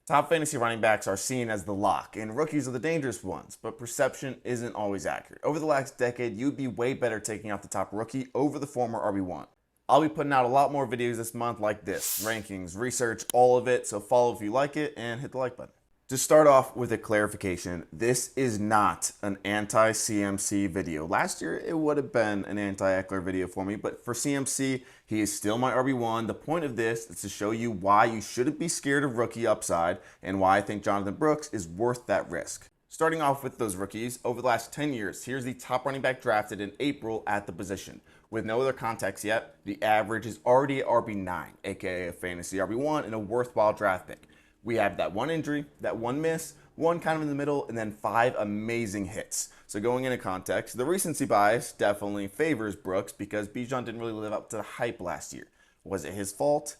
Top fantasy running backs are seen as the lock, and rookies are the dangerous ones, but perception isn't always accurate. Over the last decade, you'd be way better taking out the top rookie over the former RB1. I'll be putting out a lot more videos this month like this, rankings, research, all of it, so follow if you like it and hit the like button. To start off with a clarification, this is not an anti-CMC video. Last year, it would have been an anti-Eckler video for me, but for CMC, he is still my RB1. The point of this is to show you why you shouldn't be scared of rookie upside and why I think Jonathan Brooks is worth that risk. Starting off with those rookies, over the last 10 years, here's the top running back drafted in April at the position. With no other context yet, the average is already at RB9, aka a fantasy RB1 and a worthwhile draft pick. We have that one injury, that one miss, one kind of in the middle, and then 5 amazing hits. So going into context, the recency bias definitely favors Brooks because Bijan didn't really live up to the hype last year. Was it his fault?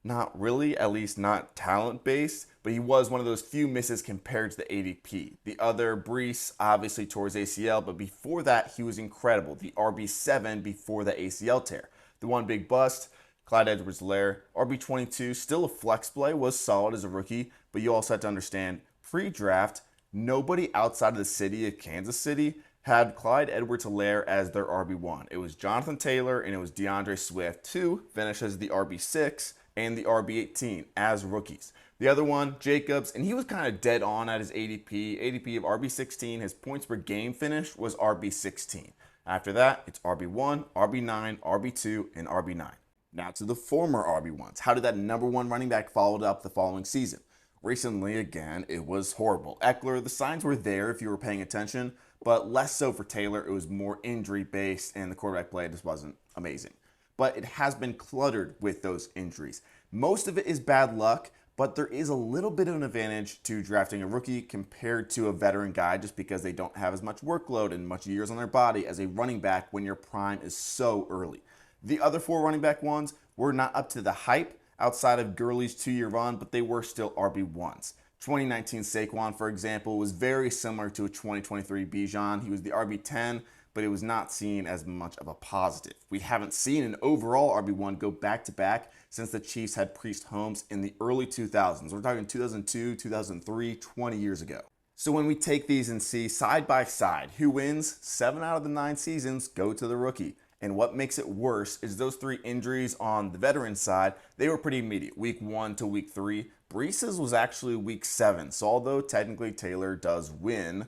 Not really, at least not talent-based, but he was one of those few misses compared to the ADP. The other, Brees, obviously tore his ACL, but before that, he was incredible. The RB7 before the ACL tear. The one big bust, Clyde Edwards-Helaire, RB22, still a flex play, was solid as a rookie, but you also have to understand, pre-draft, nobody outside of the city of Kansas City had Clyde Edwards-Helaire as their RB1. It was Jonathan Taylor and it was DeAndre Swift, who finished as the RB6 and the RB18 as rookies. The other one, Jacobs, and he was kind of dead on at his ADP. ADP of RB16, his points per game finish was RB16. After that, it's RB1, RB9, RB2, and RB9. Now to the former RB1s. How did that number one running back follow it up the following season? Recently, again, it was horrible. Eckler, the signs were there if you were paying attention, but less so for Taylor. It was more injury-based, and the quarterback play just wasn't amazing. But it has been cluttered with those injuries. Most of it is bad luck, but there is a little bit of an advantage to drafting a rookie compared to a veteran guy just because they don't have as much workload and much years on their body as a running back when your prime is so early. The other 4 running back ones were not up to the hype outside of Gurley's 2-year run, but they were still RB1s. 2019 Saquon, for example, was very similar to a 2023 Bijan. He was the RB10, but it was not seen as much of a positive. We haven't seen an overall RB1 go back-to-back since the Chiefs had Priest Holmes in the early 2000s. We're talking 2002, 2003, 20 years ago. So when we take these and see side by side who wins, 7 out of the 9 seasons go to the rookie. And what makes it worse is those 3 injuries on the veteran side, they were pretty immediate. Week 1 to week 3. Brees's was actually week 7. So although technically Taylor does win,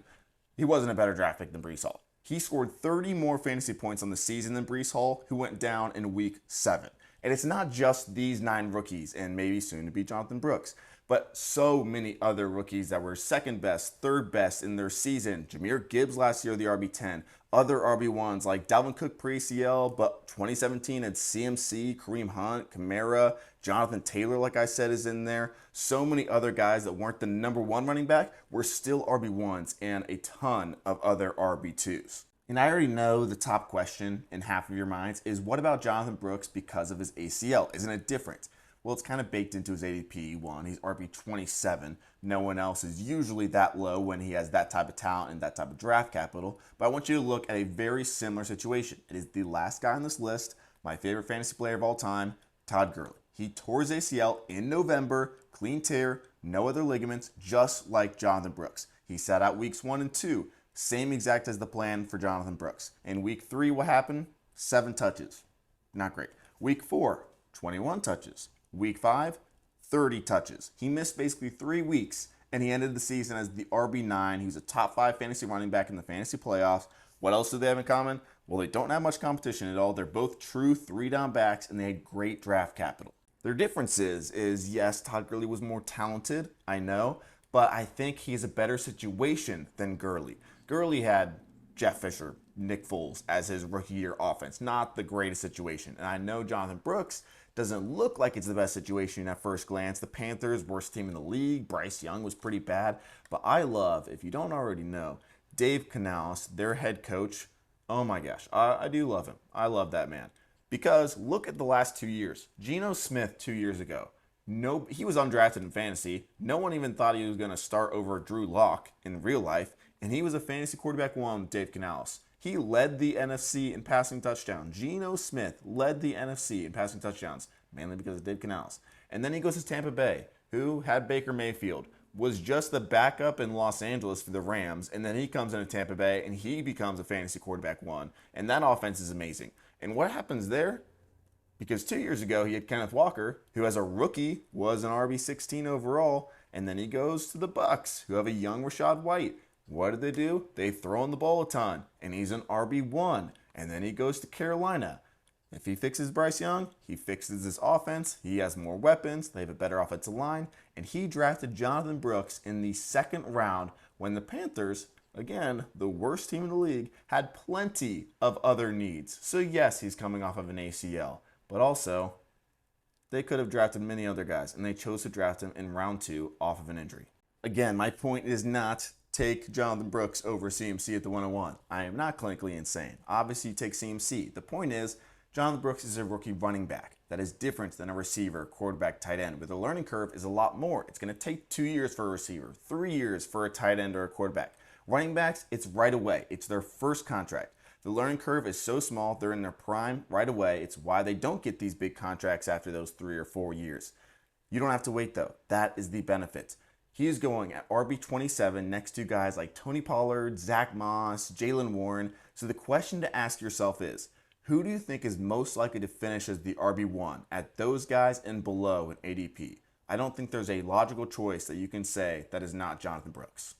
he wasn't a better draft pick than Brees Hall. He scored 30 more fantasy points on the season than Brees Hall, who went down in week 7. And it's not just these 9 rookies and maybe soon to be Jonathan Brooks, but so many other rookies that were second best, third best in their season. Jahmyr Gibbs last year, the RB10. Other RB1s like Dalvin Cook pre-ACL, but 2017 had CMC, Kareem Hunt, Kamara, Jonathan Taylor, like I said, is in there. So many other guys that weren't the number 1 running back were still RB1s and a ton of other RB2s. And I already know the top question in half of your minds is what about Jonathan Brooks because of his ACL? Isn't it different? Well, it's kind of baked into his ADP. One, he's RB27. No one else is usually that low when he has that type of talent and that type of draft capital. But I want you to look at a very similar situation. It is the last guy on this list, my favorite fantasy player of all time, Todd Gurley. He tore his ACL in November, clean tear, no other ligaments, just like Jonathan Brooks. He sat out weeks 1 and 2, same exact as the plan for Jonathan Brooks. In week 3, what happened? 7 touches. Not great. Week 4, 21 touches. Week 5, 30 touches. He missed basically 3 weeks, and he ended the season as the RB9. He was a top 5 fantasy running back in the fantasy playoffs. What else do they have in common? Well, they don't have much competition at all. They're both true 3-down backs, and they had great draft capital. Their difference is yes, Todd Gurley was more talented, I know, but I think he's a better situation than Gurley. Gurley had Jeff Fisher, Nick Foles as his rookie year offense. Not the greatest situation. And I know Jonathan Brooks doesn't look like it's the best situation at first glance. The Panthers, worst team in the league. Bryce Young was pretty bad. But I love, if you don't already know, Dave Canales, their head coach. Oh my gosh, I do love him. I love that man. Because look at the last 2 years. Geno Smith 2 years ago. No, he was undrafted in fantasy. No one even thought he was going to start over Drew Lock in real life. And he was a fantasy quarterback 1 with Dave Canales. He led the NFC in passing touchdowns. Geno Smith led the NFC in passing touchdowns, mainly because of Dave Canales. And then he goes to Tampa Bay. who had Baker Mayfield, was just the backup in Los Angeles for the Rams, and then he comes into Tampa Bay and he becomes a fantasy quarterback one, and that offense is amazing. And what happens there? Because 2 years ago, he had Kenneth Walker, who as a rookie was an RB16 overall, and then he goes to the Bucks, who have a young Rachaad White. What did they do? They throw in the ball a ton, and he's an RB1. And then he goes to Carolina. If he fixes Bryce Young, he fixes his offense. He has more weapons. They have a better offensive line. And he drafted Jonathan Brooks in the second round when the Panthers, again, the worst team in the league, had plenty of other needs. So yes, he's coming off of an ACL. But also, they could have drafted many other guys, and they chose to draft him in round 2 off of an injury. Again, my point is not take Jonathan Brooks over CMC at the 101. I am not clinically insane. Obviously, you take CMC. The point is, Jonathan Brooks is a rookie running back. That is different than a receiver, quarterback, tight end, where the learning curve is a lot more. It's going to take 2 years for a receiver, 3 years for a tight end or a quarterback. Running backs, it's right away. It's their first contract. The learning curve is so small, they're in their prime right away. It's why they don't get these big contracts after those 3 or 4 years. You don't have to wait though. That is the benefit. He is going at RB27 next to guys like Tony Pollard, Zach Moss, Jaylen Warren. So the question to ask yourself is, who do you think is most likely to finish as the RB1 at those guys and below in ADP? I don't think there's a logical choice that you can say that is not Jonathan Brooks.